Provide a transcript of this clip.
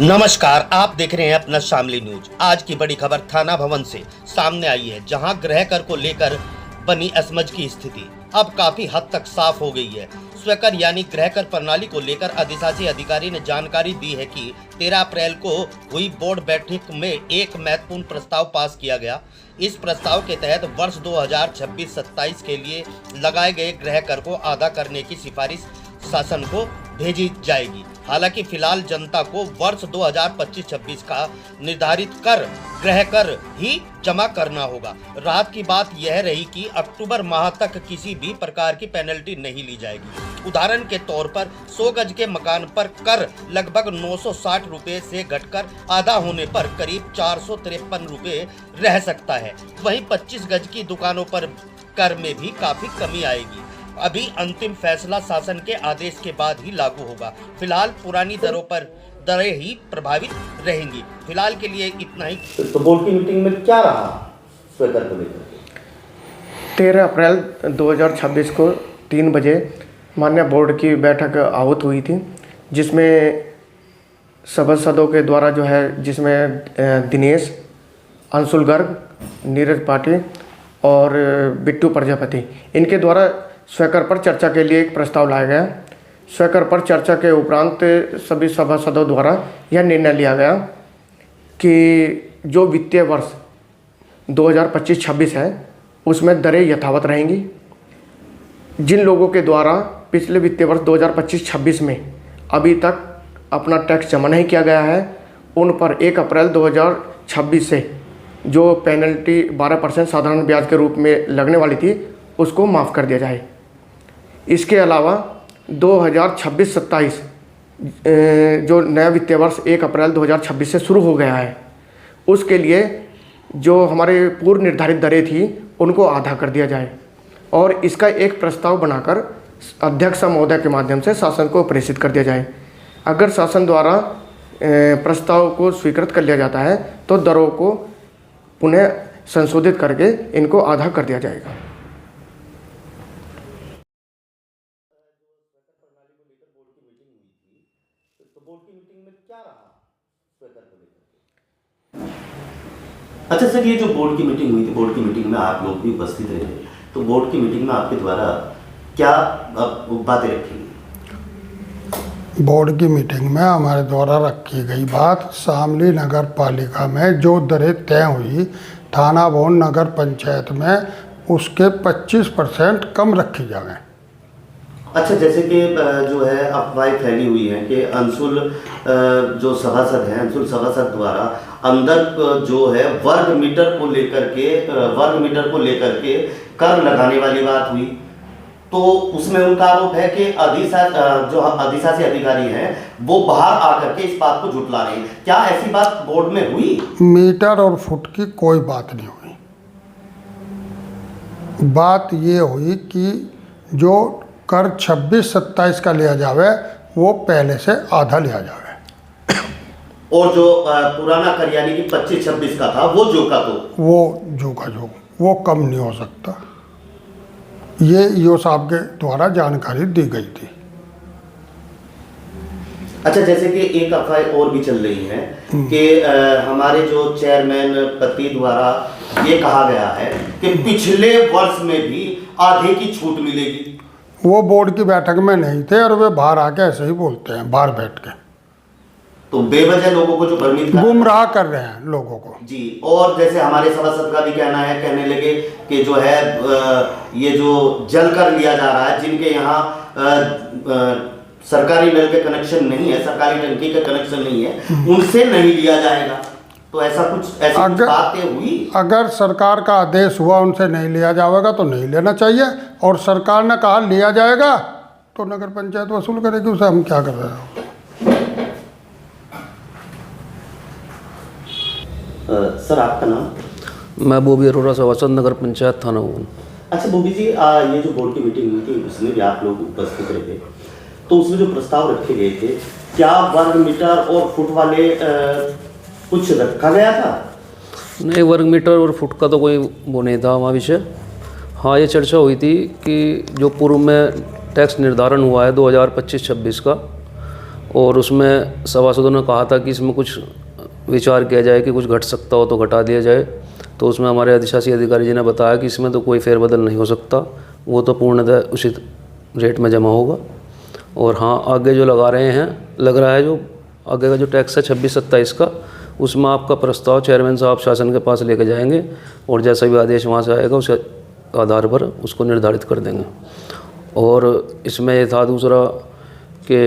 नमस्कार, आप देख रहे हैं अपना शामली न्यूज। आज की बड़ी खबर थाना भवन से सामने आई है, जहां गृह कर को लेकर बनी असमंजस की स्थिति अब काफी हद तक साफ हो गई है। स्वकर यानी गृह कर प्रणाली को लेकर अधिशासी अधिकारी ने जानकारी दी है कि 13 अप्रैल को हुई बोर्ड बैठक में एक महत्वपूर्ण प्रस्ताव पास किया गया। इस प्रस्ताव के तहत वर्ष 2026-27 के लिए लगाए गए गृह कर को आधा करने की सिफारिश शासन को भेजी जाएगी। हालांकि फिलहाल जनता को वर्ष 2025-26 का निर्धारित कर गृह कर ही जमा करना होगा। राहत की बात यह रही कि अक्टूबर माह तक किसी भी प्रकार की पेनल्टी नहीं ली जाएगी। उदाहरण के तौर पर 100 गज के मकान पर कर लगभग 960 रुपए से घटकर आधा होने पर करीब 453 रुपए रह सकता है। वहीं 25 गज की दुकानों पर कर में भी काफी कमी आएगी। अभी अंतिम फैसला शासन के आदेश के बाद ही लागू होगा। फिलहाल पुरानी दरें ही प्रभावित रहेंगी। फिलहाल के लिए इतना ही। तो बोर्ड की मीटिंग में क्या रहा स्वीकर को लेकर? 13 अप्रैल 2026 को 3 बजे माननीय बोर्ड की बैठक आहूत हुई थी, जिसमें सभासदों के द्वारा जो है, जिसमें दिनेश, अंशुल गर्ग, नीरज पाटिल और बिट्टू प्रजापति, इनके द्वारा स्वकर पर चर्चा के लिए एक प्रस्ताव लाया गया। स्वकर पर चर्चा के उपरांत सभी सभासदों द्वारा यह निर्णय लिया गया कि जो वित्तीय वर्ष 2025-26 है उसमें दरें यथावत रहेंगी। जिन लोगों के द्वारा पिछले वित्तीय वर्ष 2025-26 में अभी तक अपना टैक्स जमा नहीं किया गया है, उन पर 1 अप्रैल 2026 से जो पेनल्टी 12% साधारण ब्याज के रूप में लगने वाली थी उसको माफ़ कर दिया जाए। इसके अलावा 2026-27 जो नया वित्तीय वर्ष 1 अप्रैल 2026 से शुरू हो गया है, उसके लिए जो हमारे पूर्व निर्धारित दरें थी उनको आधा कर दिया जाए और इसका एक प्रस्ताव बनाकर अध्यक्ष महोदय के माध्यम से शासन को प्रेषित कर दिया जाए। अगर शासन द्वारा प्रस्ताव को स्वीकृत कर लिया जाता है तो दरों को पुनः संशोधित करके इनको आधा कर दिया जाएगा। बोर्ड की मीटिंग में क्या रहा स्वीकर को लेकर? अच्छा सर, ये जो बोर्ड की मीटिंग हुई थी, बोर्ड की मीटिंग में आप लोग भी उपस्थित रहे, तो बोर्ड की मीटिंग में आपके द्वारा क्या बातें रखी गई? बोर्ड की मीटिंग में हमारे द्वारा रखी गई बात, शामली नगर पालिका में जो दरें तय हुई थाना भवन नगर पंचायत में, उसके 25% कम रखी जाए। अच्छा, जैसे कि जो है अफवाह फैली हुई है कि अंशुल जो सभासद हैं, अंशुल सभासद द्वारा अंदर जो है वर्ग मीटर को लेकर के कर लगाने वाली बात हुई, तो उसमें उनका आरोप है कि जो अधिशासी अधिकारी हैं वो बाहर आकर के इस बात को झुठला रहे हैं। क्या ऐसी बात बोर्ड में हुई? मीटर और फुट की कोई बात नहीं हुई। बात ये हुई कि जो कर 26-27 का लिया जावे वो पहले से आधा लिया जावे, और जो पुराना कर यानी कि 25-26 का था वो जो का वो कम नहीं हो सकता। ये ईओ साहब के द्वारा जानकारी दी गई थी। अच्छा, जैसे कि एक अफवाह और भी चल रही है कि हमारे जो चेयरमैन पति द्वारा ये कहा गया है कि पिछले वर्ष में भी आधे की छूट मिलेगी। वो बोर्ड की बैठक में नहीं थे और वे बाहर आके ऐसे ही बोलते हैं, बाहर बैठ के। तो बेवजह लोगों को जो भ्रमित गुमराह कर रहे हैं लोगों को जी। और जैसे हमारे सभासद का भी कहने लगे कि जो है ये जो जल कर लिया जा रहा है, जिनके यहाँ सरकारी नल के कनेक्शन नहीं है, सरकारी टंकी का कनेक्शन नहीं है, उनसे नहीं लिया जाएगा। तो ऐसी कुछ बातें हुई। अगर सरकार का आदेश हुआ उनसे नहीं लिया जाएगा तो नहीं लेना चाहिए, और सरकार ने कहा लिया जाएगा तो नगर पंचायत वसूल करेगी, उसे हम क्या कर रहे हैं। सर, आपका नाम? मैं बोबी अरोड़ा, सभासद नगर पंचायत थाना भवन। अच्छा बोबी जी, ये जो बोर्ड की मीटिंग हुई थी उसमें भी आप लोग उपस्थित रहे थे, तो उसमें जो प्रस्ताव रखे गए थे, क्या वर्ग मीटर और फुट वाले कुछ रखा गया था? नहीं, वर्ग मीटर और फुट का तो कोई वो नहीं था वहाँ विषय। हाँ, ये चर्चा हुई थी कि जो पूर्व में टैक्स निर्धारण हुआ है 2025-26 का, और उसमें सभासदों ने कहा था कि इसमें कुछ विचार किया जाए कि कुछ घट सकता हो तो घटा दिया जाए। तो उसमें हमारे अधिशासी अधिकारी जी ने बताया कि इसमें तो कोई फेरबदल नहीं हो सकता, वो तो पूर्णतः उचित रेट में जमा होगा। और हाँ, आगे जो लगा रहे हैं, लग रहा है जो आगे का जो टैक्स है 26-27 का, उसमें आपका प्रस्ताव चेयरमैन साहब शासन के पास लेके जाएंगे और जैसा भी आदेश वहाँ से आएगा उस आधार पर उसको निर्धारित कर देंगे। और इसमें ये था दूसरा कि